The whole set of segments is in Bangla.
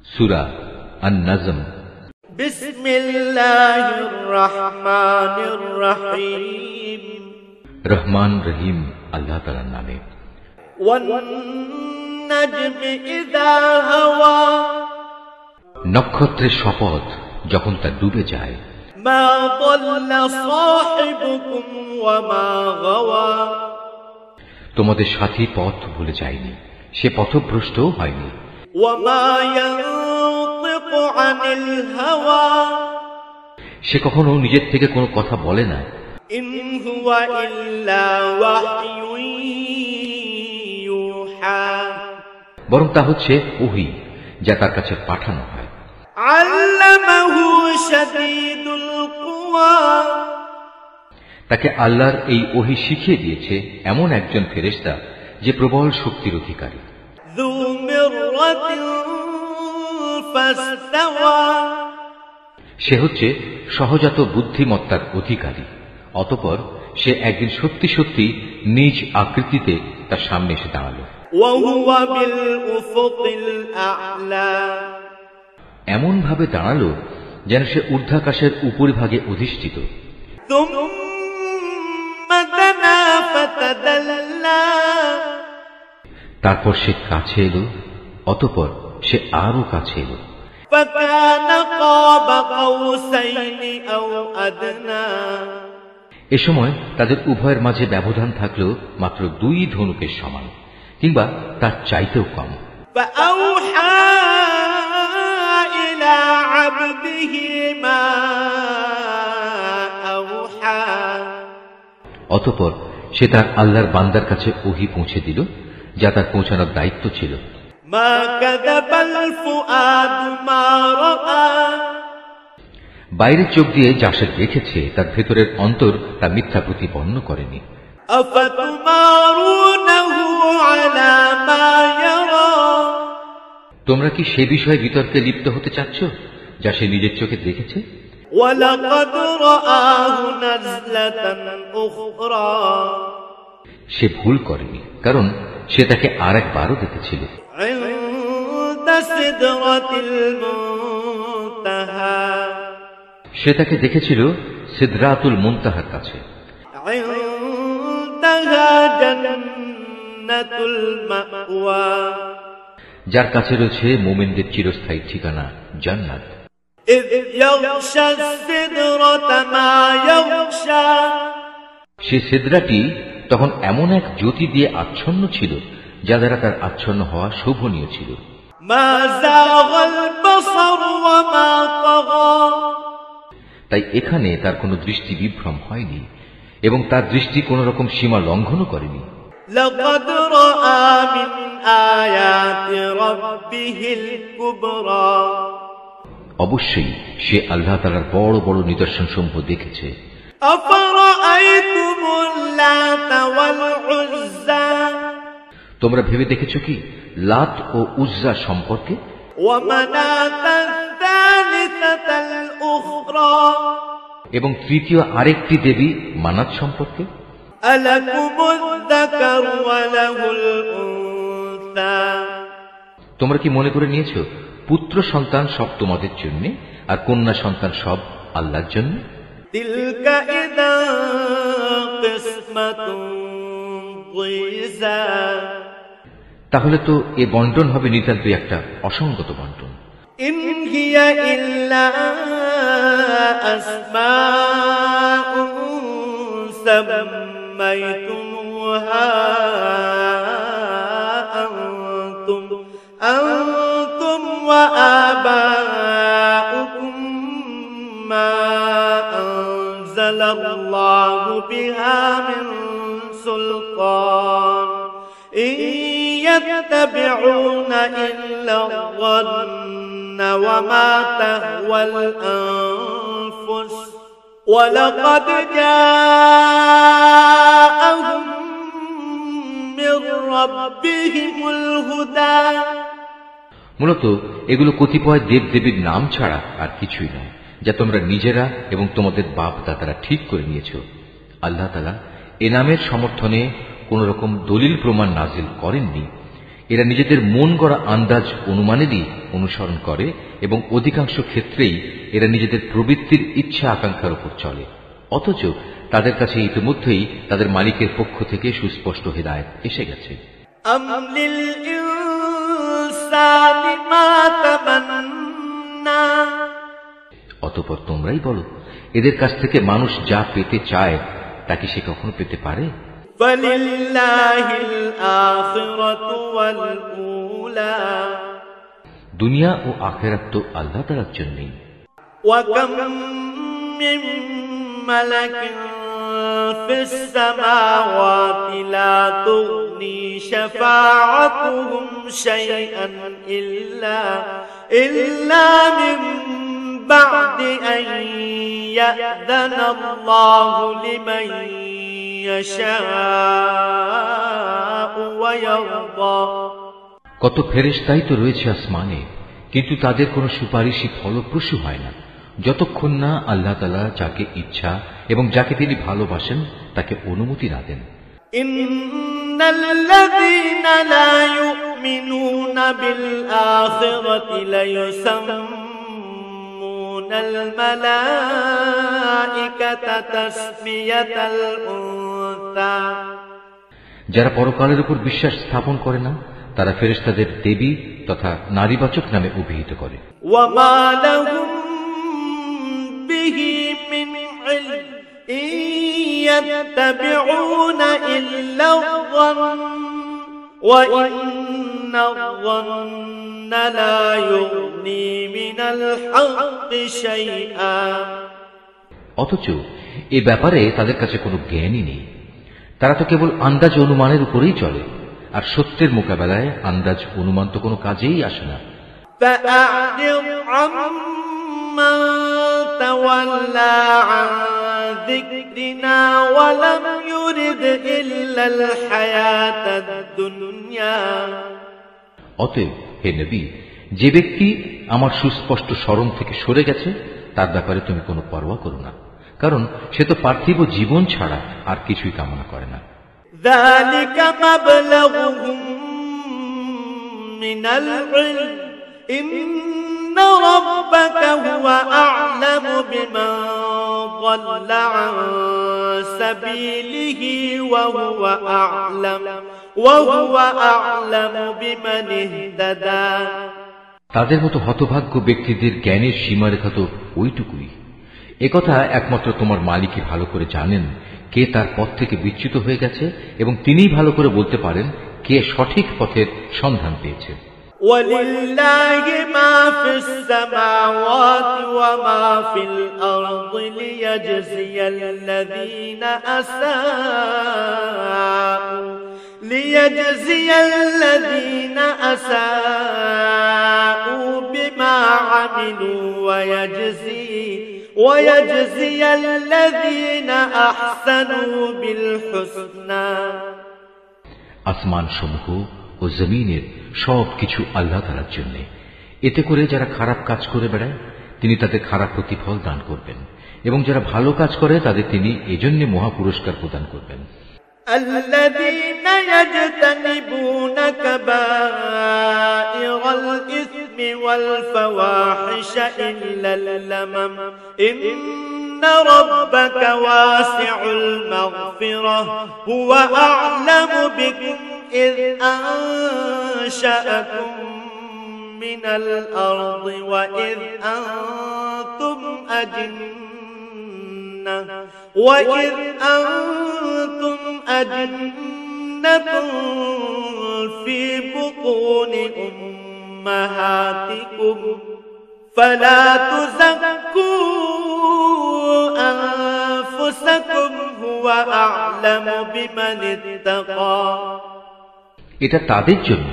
সূরা আন-নাজম। বিসমিল্লাহির রহমানির রহিম। রহমান রহিম আল্লাহ তাআলার নামে। ওয়ান-নাজমি ইযা হাওয়া, নক্ষত্রের শপথ যখন তা ডুবে যায়। মা দাল্লা সাহিবুকুম ওয়া মা গাওয়া, তোমাদের সাথী পথ ভুলে যায়নি, সে পথভ্রষ্টও হয়নি। ওয়া মা ইয়ানতিকু আনিল হাওয়া, সে কখনো নিজের থেকে কোনো কথা বলে না। ইন হুয়া ইল্লা ওয়াহয়ুন ইউহা, বরং তা হচ্ছে ওহী, যা তার কাছে পাঠানো হয়। আল্লামাহু শাদীদুল কুওয়া, তাকে আল্লাহর এই ওহী শিখিয়ে দিয়েছে এমন একজন ফেরেশতা যে প্রবল শক্তির অধিকারী। যু মিররাতিন ফাসতাওয়া, সে হচ্ছে সহজাত বুদ্ধিমত্তার অধিকারী। অতঃপর সে একদিন সত্যি সত্যি নিজ আকৃতিতে তার সামনে এসে দাঁড়ালো। ওয়া হুয়া বিল উফুকিল আ'লা, এমন ভাবে দাঁড়ালো যেন সে ঊর্ধ্বাকাশের উপরিভাগে অধিষ্ঠিত। থুম্মা দানা ফাতাদাল্লা, তারপর সে কাছে এলো, অতঃপর সে আরো কাছে এলো। ফাকানা কাবা কাউসাইনি আও আদনা, এ সময় তাদের উভয়ের মাঝে ব্যবধান থাকলো মাত্র 2 ধনুকের সমান, কিংবা তার চাইতেও কম। ফাআউহা ইলা আবদিহি মা আউহা, অতঃপর সে তার আল্লাহর বান্দার কাছে ওহী পৌঁছে দিল, যা তার পৌঁছানোর দায়িত্ব ছিল। মা কাযাবাল ফুআদু মা রাআ, বাইরের চোখ দিয়ে যা সে দেখেছে তার ভেতরের অন্তর তা মিথ্যা প্রতিপন্ন করেনি। আফাতুমারুনাহু আলা মা ইয়ারা, তোমরা কি সে বিষয়ে বিতর্কে লিপ্ত হতে চাচ্ছ যা সে নিজের চোখে দেখেছে? ওয়ালাকাদ রাআহু নাজলাতান উখরা, সে ভুল করেনি, কারণ সে তাকে আরেকবারও দেখেছিল। ইনদা সিদরাতিল মুনতাহা, সে তাকে দেখেছিল সিদরাতুল মুনতাহার কাছে। ইনদাহা জান্নাতুল মাওয়া, যার কাছে রয়েছে মুমিনদের চিরস্থায়ী ঠিকানা জান্নাত। ইয ইয়াগশা সিদরাতা মা ইয়াগশা, সে সিদরাটি তখন এমন এক জ্যোতি দিয়ে আচ্ছন্ন ছিল যা দ্বারা তার আচ্ছন্ন হওয়া শোভনীয় ছিল। মা যাগাল বাসার ওয়া মা তাগা, তাই এখানে তার কোনো দৃষ্টি বিভ্রম হয়নি এবং তার দৃষ্টি কোন রকম সীমা লঙ্ঘনও করেনি। লাকাদ রাআ মিন আয়াতি রাব্বিহিল কুবরা, অবশ্যই সে আল্লাহ তাআলার বড় বড় নিদর্শন সমূহ দেখেছে। আফরাআইতুমুল লাতা ওয়াল উজ্জা, তোমরা ভেবে দেখেছো কি লাত ও উজ্জা সম্পর্কে? ওয়া মানাতাত তালিসাতাল উখরা, এবং তৃতীয় আরেকটি দেবী মানাত সম্পর্কে? আলাকুমুয যাকারু ওয়া লাহুল উনসা, তোমরা কি মনে করে নিয়েছো পুত্র সন্তান সব তোমাদের জন্য আর কন্যা সন্তান সব আল্লাহর জন্য? তিলকা ইযা কিসমাতুন যিযা, তাহলে তো এ বন্টন হবে নিতান্তই একটা অসঙ্গত বন্টন। ইন হিয়া ইল্লা আসমাউন সাম্মাইতুমুহা আনতুম ওয়া আবাউকুম মা আনজালাল্লাহু বিহা মিন সুলতান, ইন ইয়াত্তাবিউনা ইল্লা الظن وما تهوى الأنفس ولقد جاءهم من ربهم الهدى। মূলত এগুলো কতিপয় দেবদেবীর নাম ছাড়া আর কিছুই নয়, যা তোমরা নিজেরা এবং তোমাদের বাপ দাদারা ঠিক করে নিয়েছ। আল্লাহ তাআলা এ নামের সমর্থনে কোন রকম দলিল প্রমাণ নাজিল করেননি। এরা নিজেদের মন গড়া আন্দাজ অনুমানেরই অনুসরণ করে এবং অধিকাংশ ক্ষেত্রেই এরা নিজেদের প্রবৃত্তির ইচ্ছা আকাঙ্ক্ষার উপর চলে, অথচ তাদের কাছে ইতিমধ্যেই তাদের মালিকের পক্ষ থেকে সুস্পষ্ট হিদায়াত এসে গেছে। অতঃপর তোমরাই বলো, এদের কাছ থেকে মানুষ যা পেতে চায় তা কি সে কখনো পেতে পারে? দুনিয়া ও আখিরাত তো আল্লাহ তাআলার জন্যই। في السماوات لا تغني شفاعتهم شيئا إلا من بعد أن يأذن الله لمن يشاء ويرضى। কত ফেরেশতাই তো রয়েছে আসমানে, কিন্তু তাদের কোনো সুপারিশই ফলপ্রসূ হয় না যতক্ষণ না আল্লাহ তাআলা যাকে ইচ্ছা এবং যাকে তিনি ভালোবাসেন তাকে অনুমতি না দেন। ইন্নাল্লাযীনা লা ইউমিনুনা বিল আখিরাতি লা ইউসাম্মুনাল মালাঈকাতা তাসমিয়াতাল উনসা। যারা পরকালের উপর বিশ্বাস স্থাপন করে না তারা ফেরেশতাদের দেবী তথা নারীবাচক নামে অভিহিত করে। ওয়া মা লাহুম বিহি মিন ইলম ইন ইয়াত্তাবিউনা ইল্লা আয-যন্ন ওয়া ইন্নায-যন্না লা ইউগনি মিনাল হাক্কি শাইআ। অথচ এ ব্যাপারে তাদের কাছে কোনো জ্ঞানই নেই, তারা তো কেবল আন্দাজ অনুমানের উপরেই চলে, আর সত্যের মোকাবেলায় আন্দাজ অনুমান তো কোনো কাজেই আসে না। فأعرض عمن تولى عن ذكرنا ولم يرد إلا الحياة الدنيا। অতএব হে নবী, যে ব্যক্তি আমার সুস্পষ্ট স্মরণ থেকে সরে গেছে তার ব্যাপারে তুমি কোনো পরোয়া করো না, কারণ সে তো পার্থিব জীবন ছাড়া আর কিছুই কামনা করে না। ذلك مبلغهم من العلم إن ربك هو أعلم بمن ضل عن سبيله وهو أعلم بمن اهتدى। তাদের মতো হতভাগ্য ব্যক্তিদের জ্ঞানের সীমারেখা তো ওইটুকুই। একথা একমাত্র তোমার মালিকই ভালো করে জানেন কে তার পথ থেকে বিচ্যুত হয়ে গেছে, এবং তিনিই ভালো করে বলতে পারেন কে সঠিক পথের সন্ধান পেয়েছে। وَلِلَّهِ مَا فِي السَّمَاوَاتِ وَمَا فِي الْأَرْضِ لِيَجْزِيَ الَّذِينَ أَسَاءُوا بِمَا عَمِلُوا وَيَجْزِيَ الَّذِينَ أَحْسَنُوا بِالْحُسْنَى। আসমান সমূহ ও জমিনের সব কিছু আল্লাহ তাআলার জন্য। এতে করে যারা খারাপ কাজ করে বেড়ায় তিনি তাদের খারাপ প্রতিফল দান করবেন, এবং যারা ভালো কাজ করে তাদের তিনি এজন্য মহা পুরস্কার প্রদান করবেন। الذين يجتنبون كبائر الإثم والفواحش إلا اللمم إن ربك واسع المغفرة هو أعلم بكم إذ أنشأكم من الأرض وإذ أنتم أجنة في بطون أمهاتكم فلا تزكوا أنفسكم هو أعلم بمن اتقى। এটা তাদের জন্য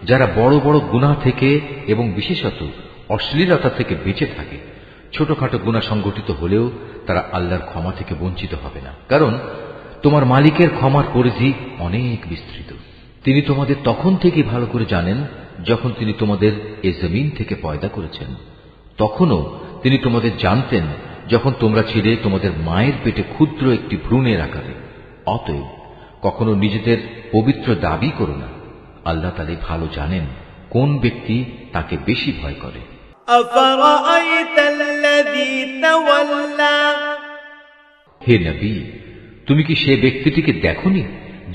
যারা বড় বড় গুনাহ থেকে এবং বিশেষত অশ্লীলতা থেকে বেঁচে থাকে। ছোটখাটো গুনাহ সংগঠিত হলেও তারা আল্লাহর ক্ষমা থেকে বঞ্চিত হবে না, কারণ তোমার মালিকের ক্ষমার পরিধি অনেক বিস্তৃত। তিনি তোমাদের তখন থেকে ভালো করে জানেন যখন তিনি তোমাদের এ জমিন থেকে পয়দা করেছেন। তখনও তিনি তোমাদের জানতেন যখন তোমরা ছিলে তোমাদের মায়ের পেটে ক্ষুদ্র একটি ভ্রূণের আকারে। অতএব কখনো নিজেদের পবিত্র দাবি করো না, আল্লাহ তাআলা ভালো জানেন কোন ব্যক্তি তাকে বেশি ভয় করে। أفرأيت الذي تولى হে নবী, তুমি কি সে ব্যক্তিটিকে দেখোনি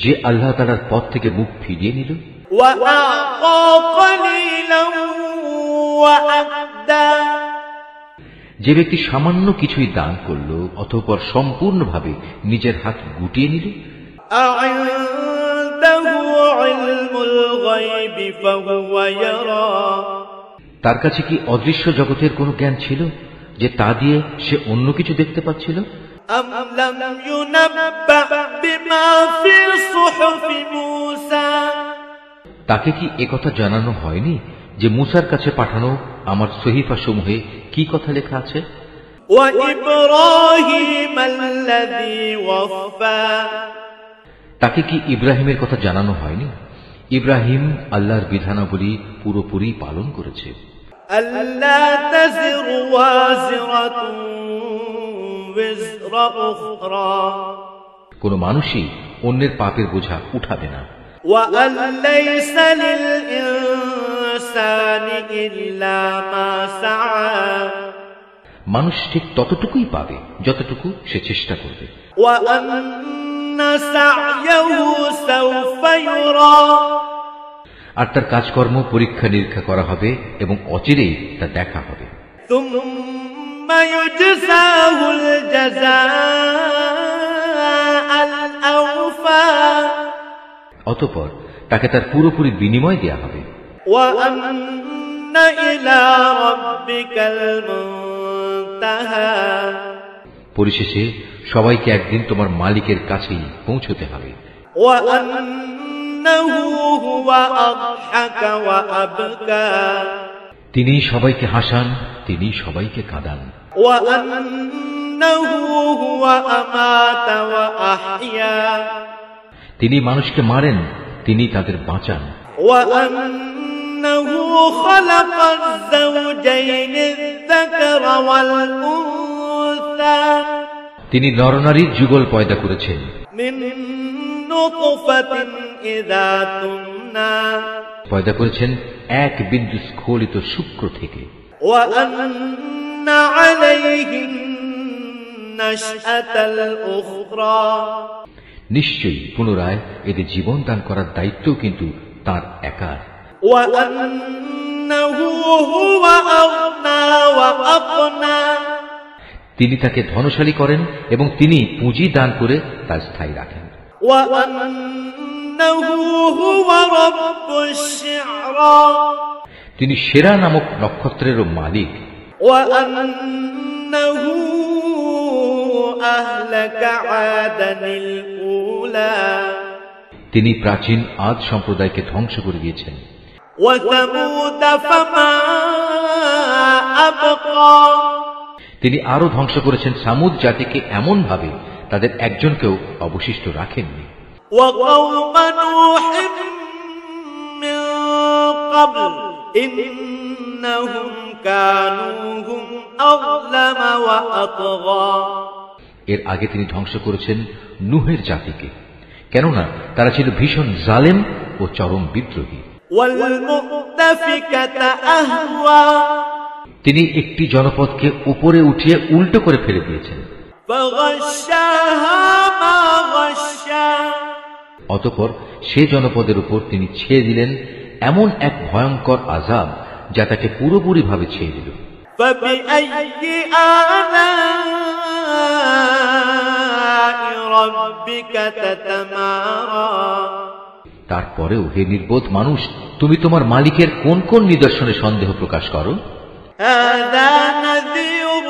যে আল্লাহ তাআলার পথ থেকে মুখ ফিরিয়ে নিল وأعطى قليلا وأكدى যে ব্যক্তি সামান্য কিছুই দান করল অতঃপর সম্পূর্ণভাবে নিজের হাত গুটিয়ে নিল أعنده علم الغيب فهو يرى তার কাছে কি অদৃশ্য জগতের কোনো জ্ঞান ছিল যে তা দিয়ে সে অন্য কিছু দেখতে পাচ্ছিল أم لم ينبأ بما في صحف موسى তাকে কি একথা জানানো হয়নি যে মুসার কাছে পাঠানো আমার সহিফা সমূহে কি কথা লেখা আছে وإبراهيم الذي وفى তাকে কি ইব্রাহিমের কথা জানানো হয়নি ইব্রাহিম আল্লাহর বিধানাবলী পুরোপুরি পালন করেছে ألا تزر وازرة وزر أخرى কোন মানুষই অন্যের পাপের বোঝা উঠাবে না وأن ليس للإنسان إلا ما سعى মানুষ ঠিক ততটুকুই পাবে যতটুকু সে চেষ্টা করবে وأن سعيه سوف يرى আর তার কাজকর্ম পরীক্ষা নিরীক্ষা করা হবে এবং অচিরেই তা দেখা হবে ثم يجزاه الجزاء الأوفى অতঃপর তাকে তার পুরোপুরি বিনিময় দেয়া হবে وأن إلى ربك المنتهى পরিশেষে সবাইকে একদিন তোমার মালিকের কাছেই পৌঁছতে হবে وأنه هو أضحك وأبكى তিনি সবাইকে হাসান তিনি সবাইকে কাঁদান وأنه هو أمات وأحيا তিনি মানুষকে মারেন তিনি তাদের বাঁচান وأنه خلق الزوجين الذكر والأنثى তিনি নরনারীর যুগল পয়দা করেছেন من نطفة إذا تمنى পয়দা করেছেন এক বিন্দু স্খলিত শুক্র থেকে وأن عليه النشأة الأخرى নিশ্চয়ই পুনরায় এদের জীবন দান করার দায়িত্ব কিন্তু তার একার وأنه هو أغنى وأقنى তিনি তাকে ধনশালী করেন এবং তিনি পুঁজি দান করে তা স্থায়ী রাখেন وأنه هو رب الشعرى তিনি সেরা নামক নক্ষত্রেরও মালিক وأنه أهلك عادا الأولى তিনি প্রাচীন আদ সম্প্রদায়কে ধ্বংস করে দিয়েছেন وثمود فما أبقى তিনি আরো ধ্বংস করেছেন সামুদ জাতিকে এমন ভাবে তাদের একজনকেও অবশিষ্ট রাখেননি وقوم نوح من قبل إنهم كانوا هم أظلم وأطغى এর আগে তিনি ধ্বংস করেছেন নূহের জাতিকে কেননা তারা ছিল ভীষণ জালেম ও চরম বিদ্রোহী والمؤتفكة أهوى তিনি একটি জনপদকে উপরে উঠিয়ে উল্টো করে ফেলে দিয়েছেন فغشاها ما غشا অতঃপর সে জনপদের উপর তিনি ছেয়ে দিলেন এমন এক ভয়ঙ্কর আযাব যা তাকে পুরোপুরিভাবে ছেয়ে দিল فبأي آلاء ربك تتمارى তারপরেও হে নির্বোধ মানুষ তুমি তোমার মালিকের কোন কোন নিদর্শনে সন্দেহ প্রকাশ করো هذا نذير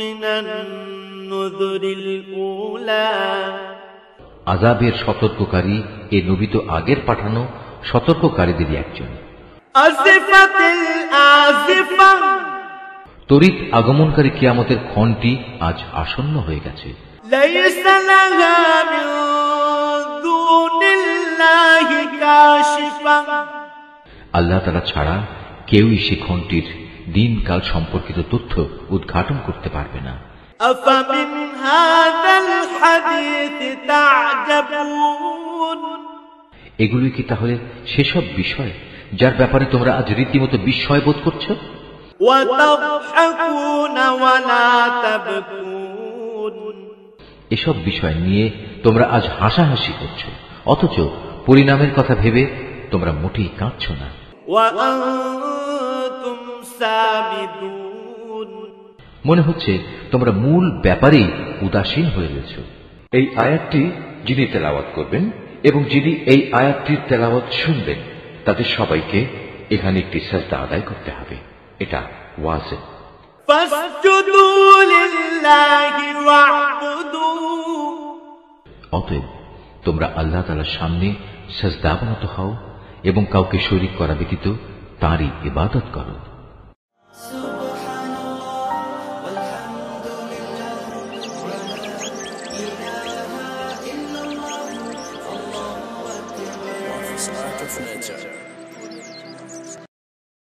من النذر الأولى আযাবের সতর্ককারী এ নবী তো আগের পাঠানো সতর্ককারীদেরই একজন أزفت الآزفة তড়িৎ আগমনকারী কিয়ামতের ক্ষণটি আজ আসন্ন হয়ে গেছে ليس لها من دون الله كاشفة আল্লাহ তাআলা ছাড়া কেউই সে ক্ষণটির দিনকাল সম্পর্কিত তথ্য উদ্ঘাটন করতে পারবে না أفمن هذا الحديث تعجبون এগুলি কি তাহলে সেসব বিষয় যার ব্যাপারে তোমরা আজ রীতিমতো বিস্ময় বোধ করছো? وتضحكون ولا تبكون এসব বিষয় নিয়ে তোমরা আজ হাসাহাসি করছো, অথচ পরিণামের কথা ভেবে তোমরা মোটেই কাঁদছ না। وأنتم سامدون মনে হচ্ছে তোমরা মূল ব্যাপারেই উদাসীন হয়ে রয়েছ। এই আয়াতটি যিনি তেলাওয়াত করবেন এবং যিনি এই আয়াতটির তেলাওয়াত শুনবেন তাদের সবাইকে এখানে একটি সাজদা আদায় করতে হবে। এটা ওয়াজিব। فاسجدوا لله واعبدوا অতএব তোমরা আল্লাহ তাআলার সামনে সাজদাবনত হও এবং কাউকে শরীক করা ব্যতীত তাঁরই ইবাদত করো।